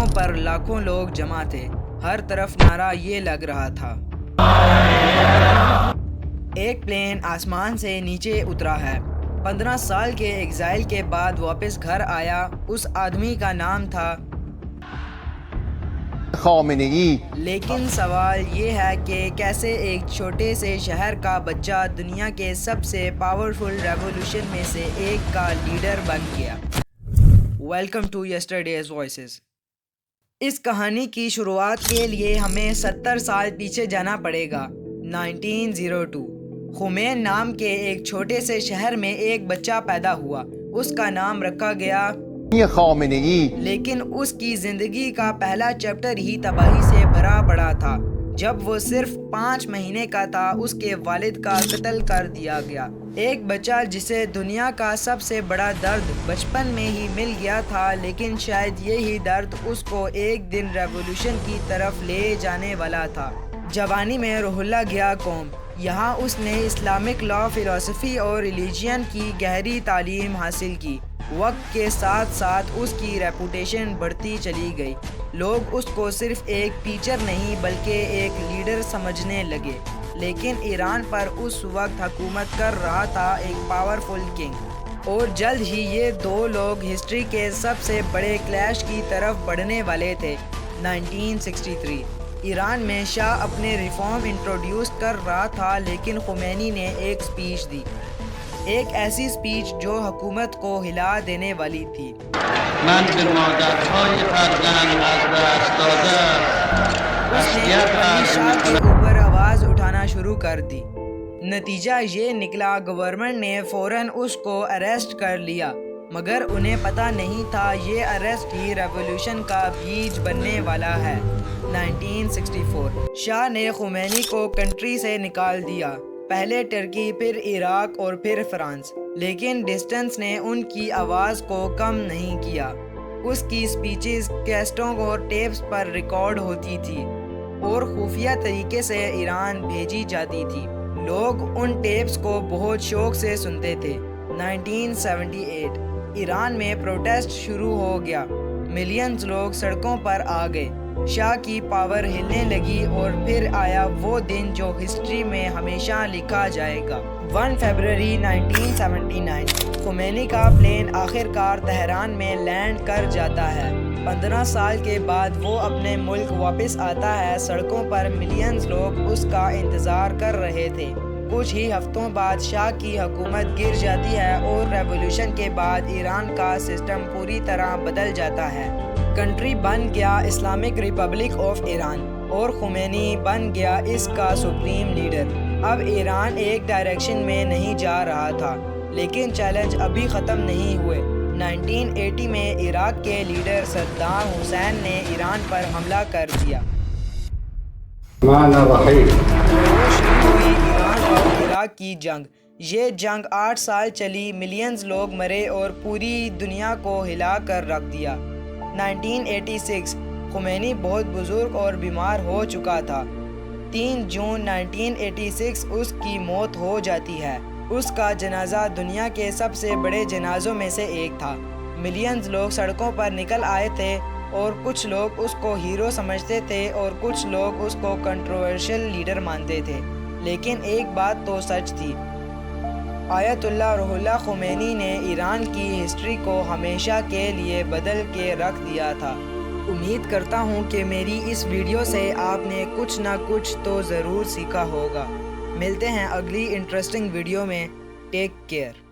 سڑکوں پر لاکھوں لوگ جمع تھے، ہر طرف نعرہ یہ لگ رہا تھا، ایک پلین آسمان سے نیچے اترا ہے، 15 سال کے ایگزائل کے بعد واپس گھر آیا۔ اس آدمی کا نام تھا خامنئی۔ لیکن سوال یہ ہے کہ کیسے ایک چھوٹے سے شہر کا بچہ دنیا کے سب سے پاورفل ریولیوشن میں سے ایک کا لیڈر بن گیا۔ Welcome to yesterday's voices. اس کہانی کی شروعات کے لیے ہمیں 70 سال پیچھے جانا پڑے گا۔ 1902 خمین نام کے ایک چھوٹے سے شہر میں ایک بچہ پیدا ہوا۔ اس کا نام رکھا گیا خامنئی۔ لیکن اس کی زندگی کا پہلا چیپٹر ہی تباہی سے بھرا پڑا تھا۔ جب وہ صرف 5 مہینے کا تھا، اس کے والد کا قتل کر دیا گیا۔ ایک بچہ جسے دنیا کا سب سے بڑا درد بچپن میں ہی مل گیا تھا، لیکن شاید یہی درد اس کو ایک دن ریولیوشن کی طرف لے جانے والا تھا۔ جوانی میں روہیلا گیا قوم۔ یہاں اس نے اسلامک لا، فلسفی اور ریلیجین کی گہری تعلیم حاصل کی۔ وقت کے ساتھ ساتھ اس کی ریپوٹیشن بڑھتی چلی گئی۔ لوگ اس کو صرف ایک ٹیچر نہیں بلکہ ایک لیڈر سمجھنے لگے۔ لیکن ایران پر اس وقت حکومت کر رہا تھا ایک پاورفل کنگ، اور جلد ہی یہ دو لوگ ہسٹری کے سب سے بڑے کلیش کی طرف بڑھنے والے تھے۔ 1963 ایران میں شاہ اپنے ریفارم انٹروڈیوس کر رہا تھا، لیکن خمینی نے ایک سپیچ دی، ایک ایسی سپیچ جو حکومت کو ہلا دینے والی تھی۔ اس نے اپنی شاہ کے اوپر آواز اٹھانا شروع کر دی۔ نتیجہ یہ نکلا گورنمنٹ نے فوراً اس کو اریسٹ کر لیا، مگر انہیں پتہ نہیں تھا یہ اریسٹ ہی ریولیوشن کا بیج بننے والا ہے۔ 1964 شاہ نے خمینی کو کنٹری سے نکال دیا، پہلے ترکی، پھر عراق اور پھر فرانس، لیکن ڈسٹنس نے ان کی آواز کو کم نہیں کیا۔ اس کی سپیچز کیسٹوں اور ٹیپس پر ریکارڈ ہوتی تھی اور خفیہ طریقے سے ایران بھیجی جاتی تھی۔ لوگ ان ٹیپس کو بہت شوق سے سنتے تھے۔ 1978 ایران میں پروٹیسٹ شروع ہو گیا، ملینز لوگ سڑکوں پر آ گئے، شاہ کی پاور ہلنے لگی، اور پھر آیا وہ دن جو ہسٹری میں ہمیشہ لکھا جائے گا۔ 1 فروری 1979 خمینی کا پلین آخر کار تہران میں لینڈ کر جاتا ہے۔ 15 سال کے بعد وہ اپنے ملک واپس آتا ہے۔ سڑکوں پر ملینز لوگ اس کا انتظار کر رہے تھے۔ کچھ ہی ہفتوں بعد شاہ کی حکومت گر جاتی ہے، اور ریولیوشن کے بعد ایران کا سسٹم پوری طرح بدل جاتا ہے۔ کنٹری بن گیا اسلامک ریپبلک آف ایران، اور خمینی بن گیا اس کا سپریم لیڈر۔ اب ایران ایک ڈائریکشن میں نہیں جا رہا تھا، لیکن چیلنج ابھی ختم نہیں ہوئے۔ 1980 میں عراق کے لیڈر صدام حسین نے ایران پر حملہ کر دیا۔ شروع ہوئی ایران اور عراق کی جنگ۔ یہ جنگ 8 سال چلی، ملینز لوگ مرے اور پوری دنیا کو ہلا کر رکھ دیا۔ 1986 خمینی بہت بزرگ اور بیمار ہو چکا تھا۔ 3 جون 1986 اس کی موت ہو جاتی ہے۔ اس کا جنازہ دنیا کے سب سے بڑے جنازوں میں سے ایک تھا۔ ملینز لوگ سڑکوں پر نکل آئے تھے، اور کچھ لوگ اس کو ہیرو سمجھتے تھے اور کچھ لوگ اس کو کنٹروورشل لیڈر مانتے تھے، لیکن ایک بات تو سچ تھی، آیت اللہ روح اللہ خمینی نے ایران کی ہسٹری کو ہمیشہ کے لیے بدل کے رکھ دیا تھا۔ امید کرتا ہوں کہ میری اس ویڈیو سے آپ نے کچھ نہ کچھ تو ضرور سیکھا ہوگا۔ ملتے ہیں اگلی انٹرسٹنگ ویڈیو میں۔ Take care.